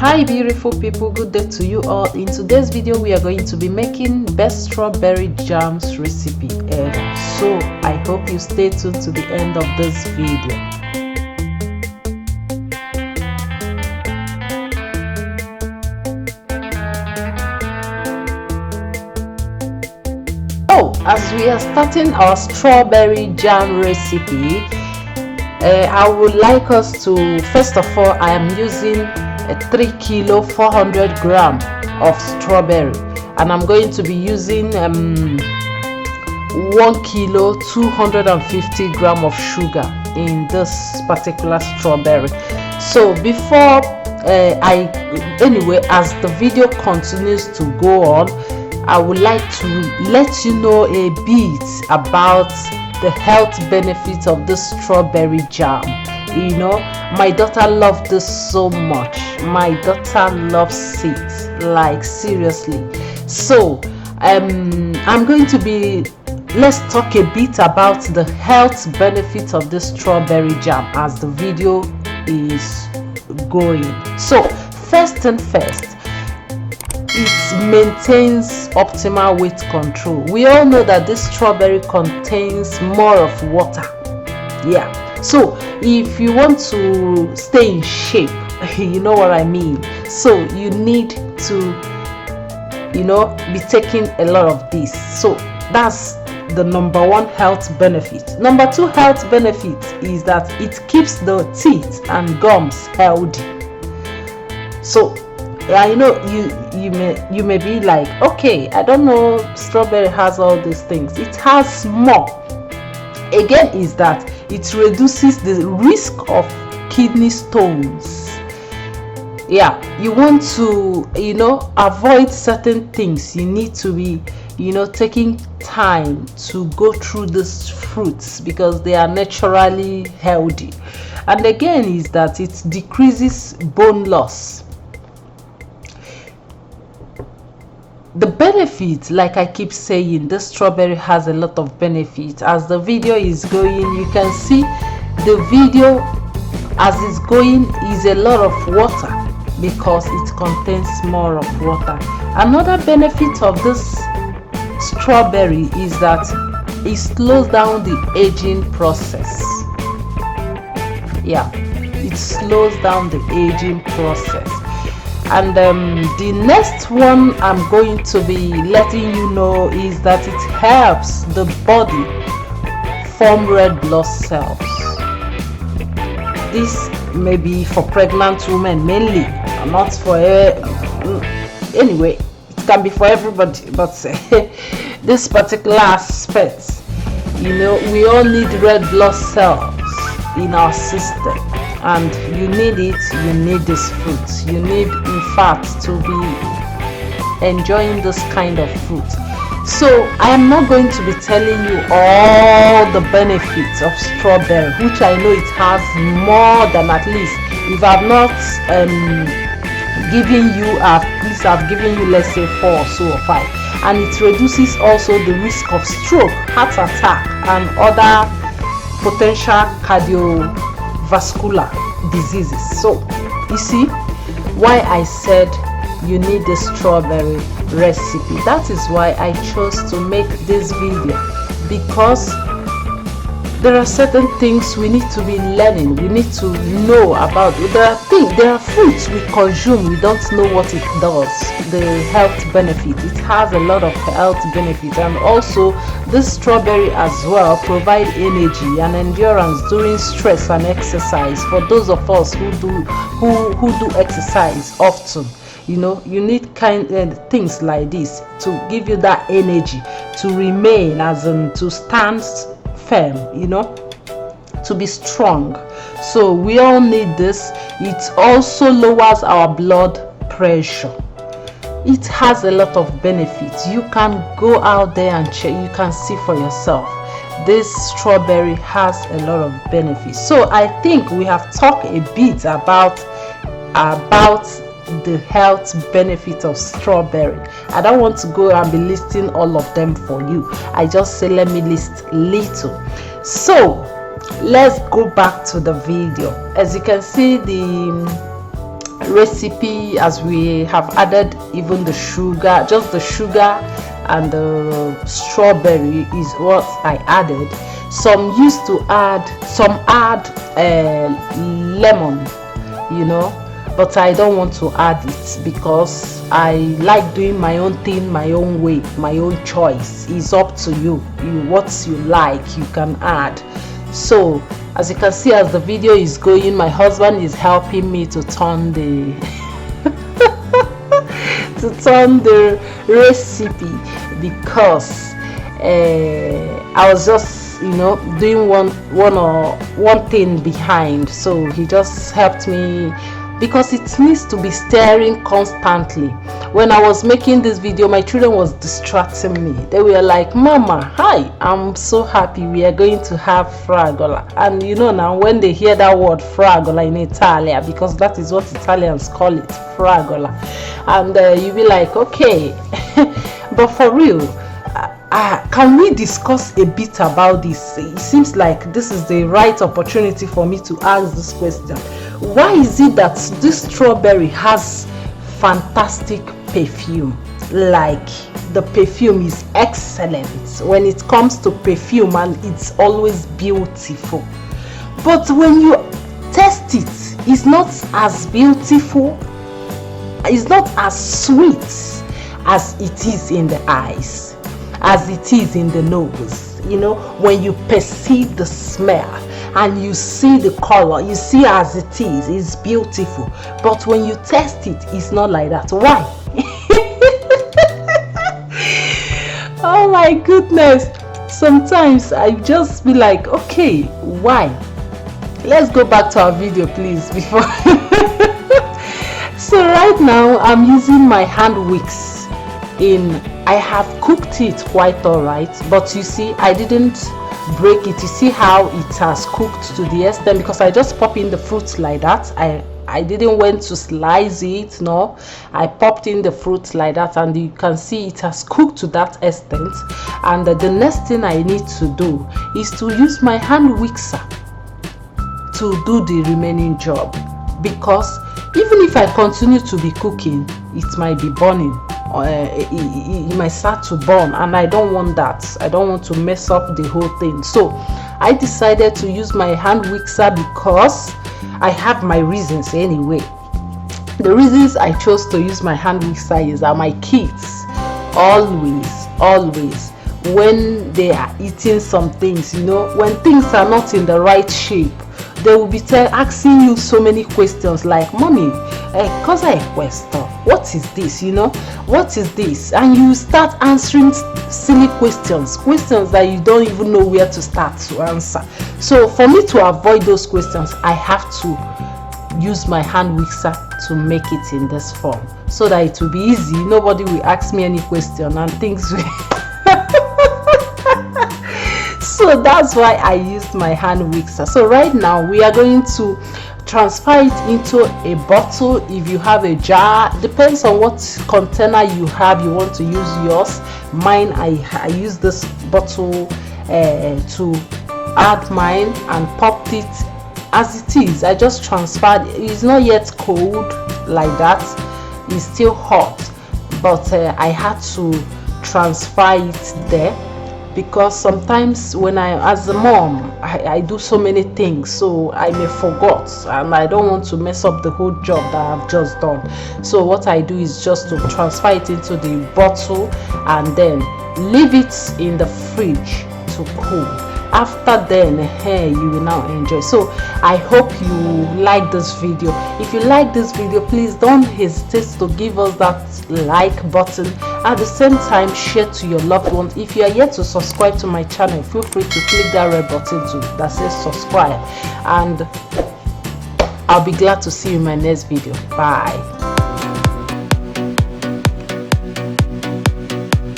Hi beautiful people, good day to you all. In today's video we are going to be making best strawberry jams recipe, and so I hope you stay tuned to the end of this video. As we are starting our strawberry jam recipe, I would like us to, first of all, I am using a 3 kilo 400 gram of strawberry, and I'm going to be using 1 kilo 250 gram of sugar in this particular strawberry. So before anyway, as the video continues to go on, I would like to let you know a bit about the health benefits of this strawberry jam. You know, my daughter loved this so much. My daughter loves it, like seriously. So I'm going to be, let's talk a bit about the health benefits of this strawberry jam as the video is going. So first and first, it maintains optimal weight control. We all know that this strawberry contains more of water. Yeah, so if you want to stay in shape, you know what I mean, so you need to, you know, be taking a lot of this. So that's the number one health benefit. Number two health benefit is that it keeps the teeth and gums healthy. So I know you may be like, okay, I don't know, strawberry has all these things. It has more. Again, is that it reduces the risk of kidney stones. Yeah, you want to, you know, avoid certain things. You need to be, you know, taking time to go through these fruits because they are naturally healthy. And again, is that it decreases bone loss. The benefits, like I keep saying, this strawberry has a lot of benefits. As the video is going, you can see the video as it's going is a lot of water because it contains more of water. Another benefit of this strawberry is that it slows down the aging process. Yeah, it slows down the aging process. And the next one I'm going to be letting you know is that it helps the body form red blood cells. This may be for pregnant women mainly, not for anyway, it can be for everybody, but this particular aspect, you know, we all need red blood cells in our system, and you need it. You need this fruit. You need, in fact, to be enjoying this kind of fruit. So I am not going to be telling you all the benefits of strawberry, which I know it has more than, at least if I've not given you, at least I've given you, let's say 4 or so or 5. And it reduces also the risk of stroke, heart attack, and other potential cardiovascular diseases. So you see why I said you need the strawberry recipe. That is why I chose to make this video, because there are certain things we need to be learning, we need to know about. There are fruits we consume, we don't know what it does, the health benefit. It has a lot of health benefits, and also this strawberry as well provide energy and endurance during stress and exercise. For those of us who do exercise often, you know, you need things like this to give you that energy to remain, as in to stand firm, you know, to be strong. So we all need this. It also lowers our blood pressure. It has a lot of benefits. You can go out there and check, you can see for yourself. This strawberry has a lot of benefits. So I think we have talked a bit about the health benefit of strawberry. I don't want to go and be listing all of them for you. I just say let me list little. So let's go back to the video. As you can see, recipe, as we have added even the sugar, just the sugar and the strawberry is what I added. Some used to add, some add lemon, you know, but I don't want to add it because I like doing my own thing my own way, my own choice. It's up to you, what you like you can add. So as you can see, as the video is going, my husband is helping me to turn the to turn the recipe, because I was just, you know, doing one thing behind. So he just helped me, because it needs to be stirring constantly. When I was making this video, my children was distracting me. They were like, "Mama, hi, I'm so happy we are going to have fragola." And you know, now when they hear that word fragola in Italia, because that is what Italians call it, fragola, and you be like, okay. But for real, can we discuss a bit about this? It seems like this is the right opportunity for me to ask this question. Why is it that this strawberry has fantastic perfume? Like, the perfume is excellent when it comes to perfume, and it's always beautiful. But when you taste it, it's not as beautiful, it's not as sweet as it is in the eyes, as it is in the nose. You know, when you perceive the smell and you see the color, you see as it is, it's beautiful. But when you taste it, it's not like that. Why? Oh my goodness. Sometimes I just be like, okay, why? Let's go back to our video, please, before. So right now I'm using my hand wicks. I have cooked it quite alright, but you see, I didn't break it. You see how it has cooked to the extent, because I just pop in the fruits like that. I didn't want to slice it, no, I popped in the fruit like that, and you can see it has cooked to that extent. And the next thing I need to do is to use my hand whixer to do the remaining job, because even if I continue to be cooking, it might be burning. It might start to burn, and I don't want that. I don't want to mess up the whole thing. So I decided to use my hand whixer, because I have my reasons anyway. The reasons I chose to use my hand whixer is that my kids always when they are eating some things, you know, when things are not in the right shape, they will be asking you so many questions like, "Mommy, cosa è questo? What is this? You know, what is this?" And you start answering silly questions that you don't even know where to start to answer. So for me to avoid those questions, I have to use my hand whixer to make it in this form, so that it will be easy. Nobody will ask me any question and things will so that's why I used my hand whixer. So right now we are going to transfer it into a bottle. If you have a jar, depends on what container you have, you want to use yours. Mine, I use this bottle to add mine, and popped it as it is. I just transferred. It's not yet cold like that, it's still hot, but I had to transfer it there, because sometimes when as a mom, I do so many things, so I may forget, and I don't want to mess up the whole job that I've just done. So what I do is just to transfer it into the bottle and then leave it in the fridge to cool. After then, you will now enjoy. So I hope you like this video. If you like this video, please don't hesitate to give us that like button. At the same time, share to your loved ones. If you are yet to subscribe to my channel, feel free to click that red button that says subscribe, and I'll be glad to see you in my next video. Bye.